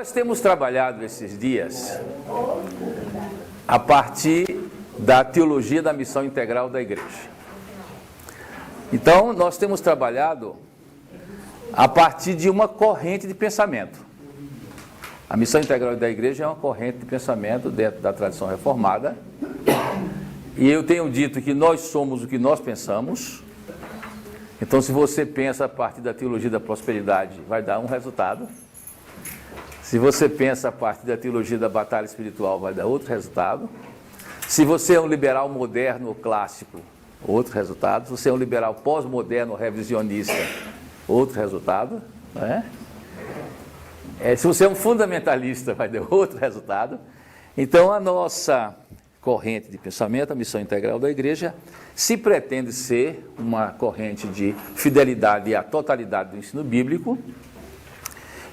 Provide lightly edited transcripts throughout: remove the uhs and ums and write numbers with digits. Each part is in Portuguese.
Nós temos trabalhado esses dias a partir da teologia da missão integral da igreja. Então, nós temos trabalhado a partir de uma corrente de pensamento. A missão integral da igreja é uma corrente de pensamento dentro da tradição reformada. E eu tenho dito que nós somos o que nós pensamos. Então, se você pensa a partir da teologia da prosperidade, vai dar um resultado. Se você pensa a partir da teologia da batalha espiritual, vai dar outro resultado. Se você é um liberal moderno ou clássico, outro resultado. Se você é um liberal pós-moderno ou revisionista, outro resultado. Né? Se você é um fundamentalista, vai dar outro resultado. Então, a nossa corrente de pensamento, a missão integral da igreja, se pretende ser uma corrente de fidelidade à totalidade do ensino bíblico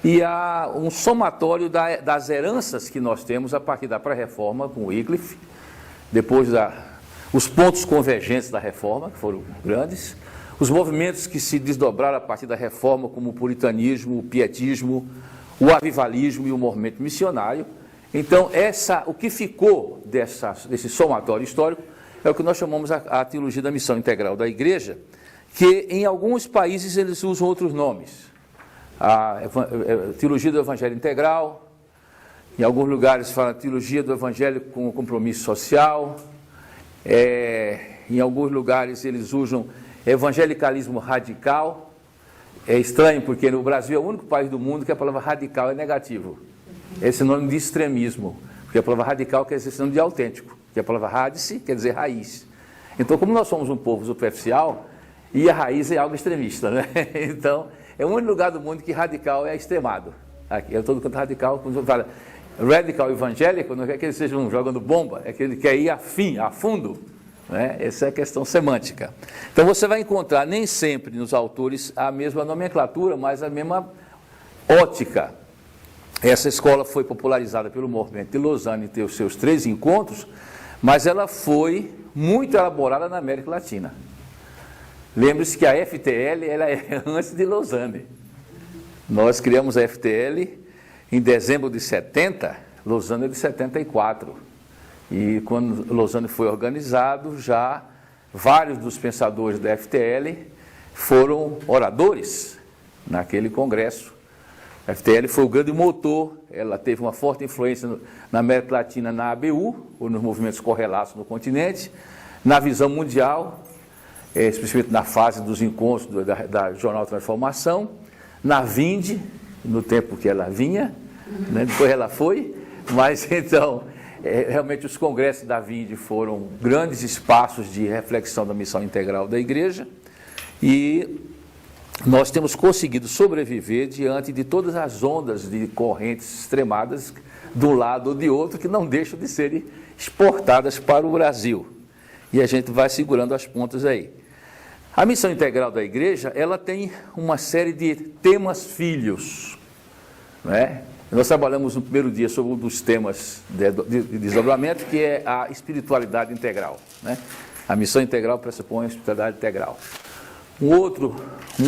e a um somatório das heranças que nós temos a partir da pré-reforma com Wycliffe, depois os pontos convergentes da reforma, que foram grandes, os movimentos que se desdobraram a partir da reforma, como o puritanismo, o pietismo, o avivalismo e o movimento missionário. Então, o que ficou desse somatório histórico é o que nós chamamos a teologia da missão integral da igreja, que em alguns países eles usam outros nomes. A teologia do evangelho integral, em alguns lugares fala teologia do evangelho com compromisso social, em alguns lugares eles usam evangelicalismo radical. É estranho porque no Brasil é o único país do mundo que a palavra radical é negativo. Esse é nome de extremismo, porque a palavra radical quer dizer sinônimo de autêntico, que a palavra radice quer dizer raiz. Então, como nós somos um povo superficial, e a raiz é algo extremista, né? Então, é o único lugar do mundo que radical é extremado. Aqui, todo canto radical, quando você fala radical evangélico, não quer que eles estejam jogando bomba, é que ele quer ir a fundo. Né? Essa é a questão semântica. Então, você vai encontrar, nem sempre nos autores, a mesma nomenclatura, mas a mesma ótica. Essa escola foi popularizada pelo movimento de Lausanne e teve os seus 3 encontros, mas ela foi muito elaborada na América Latina. Lembre-se que a FTL ela é antes de Lausanne. Nós criamos a FTL em dezembro de 70, Lausanne é de 74. E quando Lausanne foi organizado, já vários dos pensadores da FTL foram oradores naquele congresso. A FTL foi o grande motor, ela teve uma forte influência na América Latina, na ABU, ou nos movimentos correlatos no continente, na visão mundial, especialmente na fase dos encontros da Jornal Transformação, na Vinde, no tempo que ela vinha, né? Depois ela foi, mas então, realmente os congressos da Vinde foram grandes espaços de reflexão da missão integral da igreja, e nós temos conseguido sobreviver diante de todas as ondas de correntes extremadas, de um lado ou de outro, que não deixam de serem exportadas para o Brasil. E a gente vai segurando as pontas aí. A missão integral da igreja, ela tem uma série de temas filhos. Né? Nós trabalhamos no primeiro dia sobre um dos temas de desdobramento, que é a espiritualidade integral. Né? A missão integral pressupõe a espiritualidade integral. Uma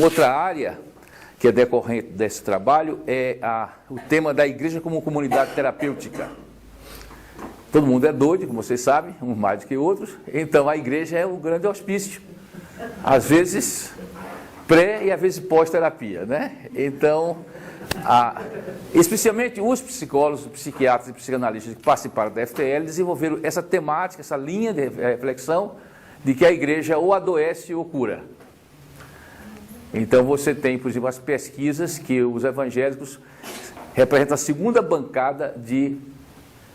outra área que é decorrente desse trabalho é o tema da igreja como comunidade terapêutica. Todo mundo é doido, como vocês sabem, uns mais do que outros, então a igreja é um grande hospício, às vezes pré e às vezes pós-terapia, né? Então, especialmente os psicólogos, psiquiatras e psicanalistas que participaram da FTL desenvolveram essa temática, essa linha de reflexão de que a igreja ou adoece ou cura. Então você tem, por exemplo, as pesquisas que os evangélicos representam a segunda bancada de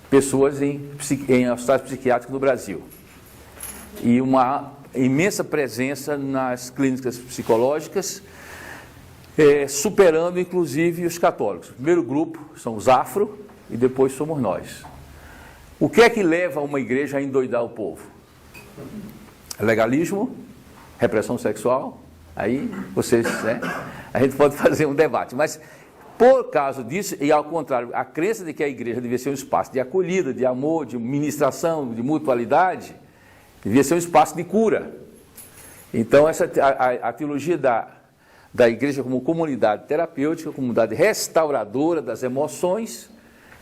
pessoas em hospitais psiquiátricos no Brasil. E uma imensa presença nas clínicas psicológicas, superando inclusive os católicos. O primeiro grupo são os afro e depois somos nós. O que é que leva uma igreja a endoidar o povo? Legalismo, repressão sexual. Aí vocês, né? A gente pode fazer um debate, mas por causa disso, e ao contrário, a crença de que a igreja devia ser um espaço de acolhida, de amor, de ministração, de mutualidade, devia ser um espaço de cura. Então a teologia da igreja como comunidade terapêutica, comunidade restauradora das emoções,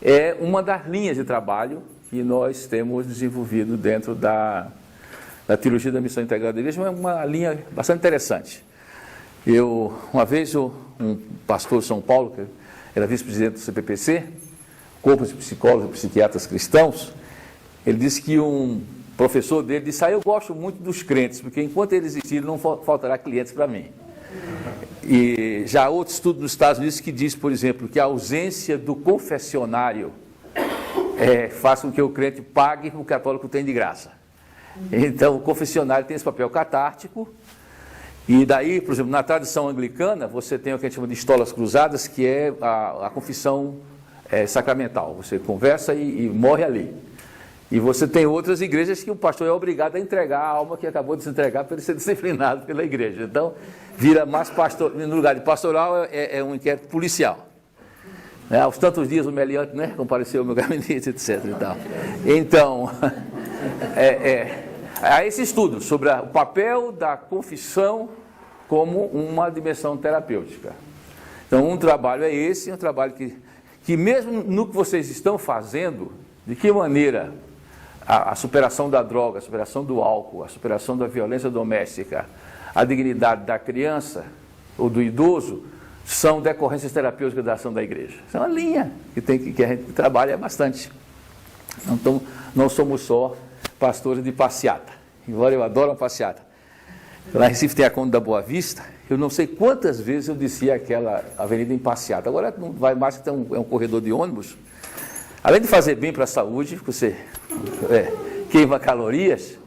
é uma das linhas de trabalho que nós temos desenvolvido dentro da teologia da missão integrada da igreja. É uma linha bastante interessante. Uma vez, um pastor de São Paulo, que era vice-presidente do CPPC, Corpo de Psicólogos e Psiquiatras Cristãos, ele disse que um professor dele disse: eu gosto muito dos crentes, porque enquanto eles existirem não faltará clientes para mim. E já há outro estudo nos Estados Unidos que diz, por exemplo, que a ausência do confessionário faz com que o crente pague o que o católico tem de graça. Então, o confessionário tem esse papel catártico. E daí, por exemplo, na tradição anglicana, você tem o que a gente chama de estolas cruzadas, que é a confissão sacramental. Você conversa e morre ali. E você tem outras igrejas que o pastor é obrigado a entregar a alma que acabou de se entregar para ele ser disciplinado pela igreja. Então, vira mais pastor, no lugar de pastoral, é um inquérito policial. Aos tantos dias o meliante, compareceu ao meu gabinete, etc. E tal. Então, há esse estudo sobre o papel da confissão como uma dimensão terapêutica. Então, um trabalho é esse, um trabalho que mesmo no que vocês estão fazendo, de que maneira a superação da droga, a superação do álcool, a superação da violência doméstica, a dignidade da criança ou do idoso, são decorrências terapêuticas da ação da igreja. Isso é uma linha que a gente trabalha bastante. Então, não somos só pastores de passeata, embora eu adoro uma passeata. Lá em Recife tem a Conde da Boa Vista, eu não sei quantas vezes eu desci aquela avenida em passeata. Agora não vai mais, que é um corredor de ônibus. Além de fazer bem para a saúde, você queima calorias,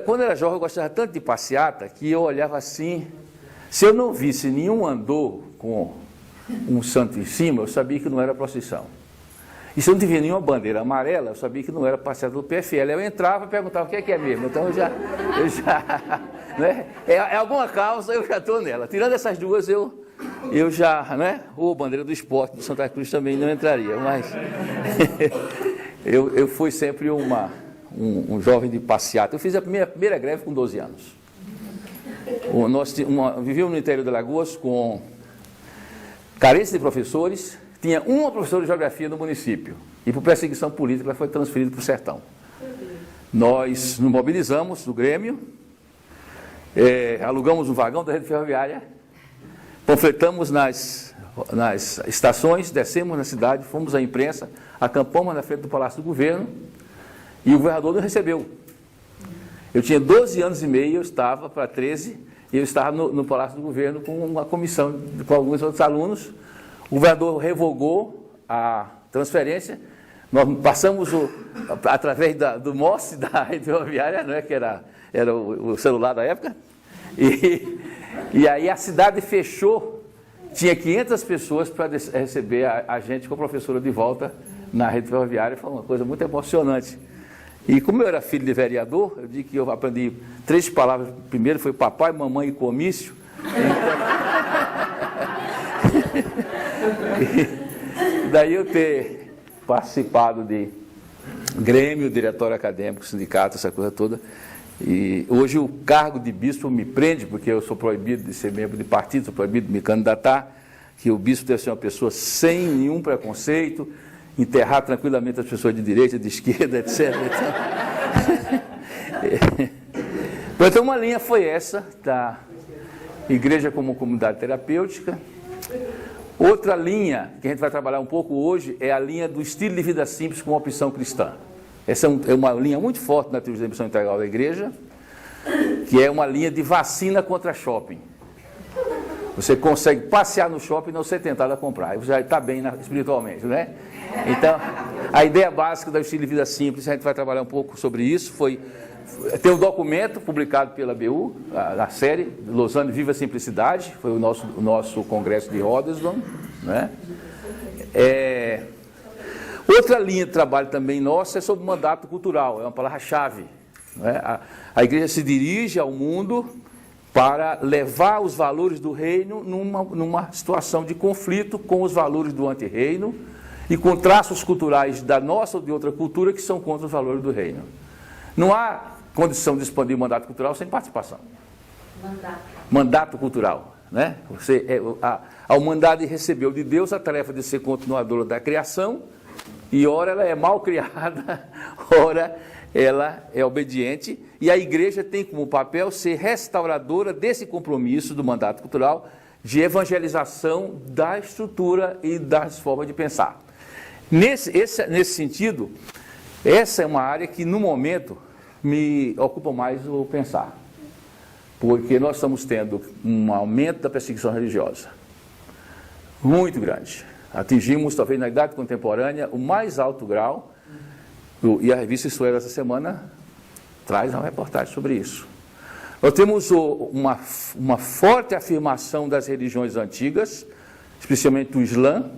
quando eu era jovem eu gostava tanto de passeata que eu olhava assim, se eu não visse nenhum andor com um santo em cima, eu sabia que não era procissão. E se eu não tivesse nenhuma bandeira amarela, eu sabia que não era passeata do PFL. Eu entrava e perguntava o que é mesmo. Então eu já é alguma causa, eu já estou nela. Tirando essas duas, eu já, ou bandeira do esporte do Santa Cruz também não entraria, mas eu fui sempre um jovem de passeata. Eu fiz a primeira greve com 12 anos. Nós vivíamos no interior de Alagoas com carência de professores. Tinha uma professora de geografia no município, e por perseguição política ela foi transferida para o sertão. Nós nos mobilizamos no Grêmio, alugamos um vagão da rede ferroviária, panfletamos nas estações, descemos na cidade, fomos à imprensa, acampamos na frente do Palácio do Governo, e o governador nos recebeu. Eu tinha 12 anos e meio, eu estava para 13, e eu estava no Palácio do Governo com uma comissão, com alguns outros alunos. O governador revogou a transferência, nós passamos através do MOS, da rede ferroviária, que era o celular da época, e aí a cidade fechou, tinha 500 pessoas para receber a gente com a professora de volta na rede ferroviária. Foi uma coisa muito emocionante. E como eu era filho de vereador, eu digo que eu aprendi 3 palavras. Primeiro foi papai, mamãe e comício. E daí eu ter participado de Grêmio, diretório acadêmico, sindicato, essa coisa toda. E hoje o cargo de bispo me prende, porque eu sou proibido de ser membro de partido, sou proibido de me candidatar, que o bispo deve ser uma pessoa sem nenhum preconceito, enterrar tranquilamente as pessoas de direita, de esquerda, etc. Então uma linha foi essa, da igreja como comunidade terapêutica. Outra linha que a gente vai trabalhar um pouco hoje é a linha do estilo de vida simples com opção cristã. Essa é uma linha muito forte na teologia da missão integral da igreja, que é uma linha de vacina contra shopping. Você consegue passear no shopping e não ser tentado a comprar, você já está bem espiritualmente, Então, a ideia básica do estilo de vida simples, a gente vai trabalhar um pouco sobre isso, tem um documento publicado pela BU, a série Lausanne Viva a Simplicidade, foi o nosso congresso de Rotterdam, Outra linha de trabalho também nossa é sobre o mandato cultural, é uma palavra-chave. A igreja se dirige ao mundo para levar os valores do reino numa situação de conflito com os valores do anti-reino e com traços culturais da nossa ou de outra cultura que são contra os valores do reino. Não há condição de expandir o mandato cultural sem participação. Mandato cultural. né? A humanidade recebeu de Deus a tarefa de ser continuadora da criação, e ora ela é mal criada, ora ela é obediente, e a igreja tem como papel ser restauradora desse compromisso do mandato cultural de evangelização da estrutura e das formas de pensar. Nesse sentido, essa é uma área que no momento me ocupa mais o pensar, porque nós estamos tendo um aumento da perseguição religiosa muito grande. Atingimos, talvez na idade contemporânea, o mais alto grau, e a revista Isto É dessa semana traz uma reportagem sobre isso. Nós temos uma forte afirmação das religiões antigas, especialmente o Islã,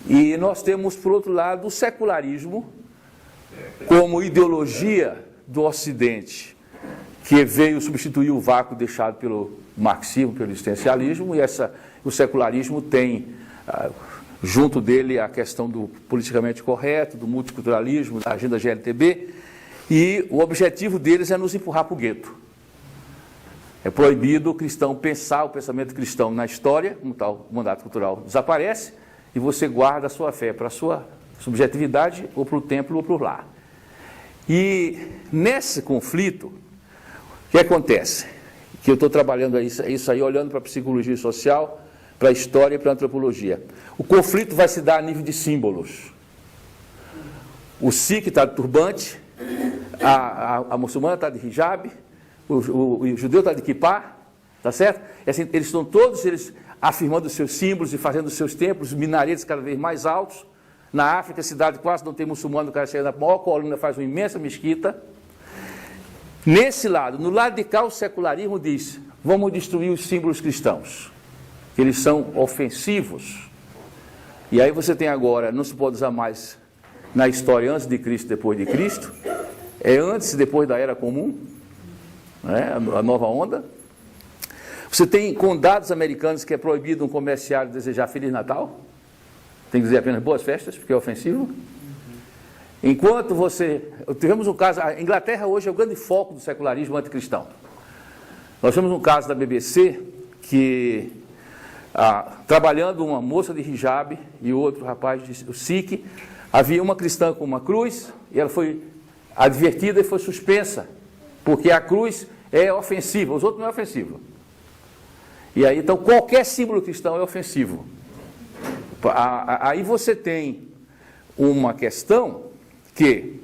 e nós temos, por outro lado, o secularismo como ideologia do Ocidente, que veio substituir o vácuo deixado pelo marxismo, pelo existencialismo, e o secularismo tem, junto dele, a questão do politicamente correto, do multiculturalismo, da agenda GLTB, e o objetivo deles é nos empurrar para o gueto. É proibido o cristão pensar o pensamento cristão na história, como tal, o mandato cultural desaparece, e você guarda a sua fé para a sua subjetividade, ou para o templo, ou para o lar. E nesse conflito, o que acontece? Que eu estou trabalhando isso aí, olhando para a psicologia social, para a história e para a antropologia. O conflito vai se dar a nível de símbolos. O Sikh está de turbante, a muçulmana está de hijab, o judeu está de kippah, tá certo? E assim, eles estão todos afirmando os seus símbolos e fazendo os seus templos, minaretes cada vez mais altos. Na África, a cidade quase não tem muçulmano, o cara chega na maior colina, faz uma imensa mesquita. Nesse lado, no lado de cá, o secularismo diz: vamos destruir os símbolos cristãos, que eles são ofensivos. E aí você tem agora, não se pode usar mais na história antes de Cristo, depois de Cristo, é antes e depois da Era Comum, né, a nova onda. Você tem condados americanos que é proibido um comerciário desejar Feliz Natal, tem que dizer apenas boas festas, porque é ofensivo. Enquanto tivemos um caso, a Inglaterra hoje é o grande foco do secularismo anticristão. Nós temos um caso da BBC que, trabalhando uma moça de hijab e outro rapaz, o Sikh, havia uma cristã com uma cruz, e ela foi advertida e foi suspensa, porque a cruz é ofensiva, os outros não é ofensivo. E aí, então, qualquer símbolo cristão é ofensivo. Aí você tem uma questão que,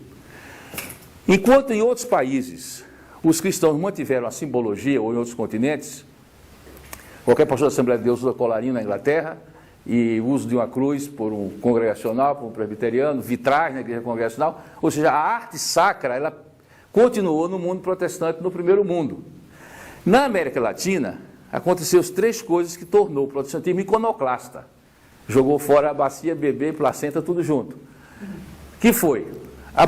enquanto em outros países os cristãos mantiveram a simbologia, ou em outros continentes, qualquer pastor da Assembleia de Deus usa colarinho na Inglaterra, e o uso de uma cruz por um congregacional, por um presbiteriano, vitrais na igreja congregacional, ou seja, a arte sacra, ela continuou no mundo protestante, no primeiro mundo. Na América Latina, aconteceu as três coisas que tornou o protestantismo iconoclasta. Jogou fora a bacia, bebê, placenta, tudo junto. Que foi? A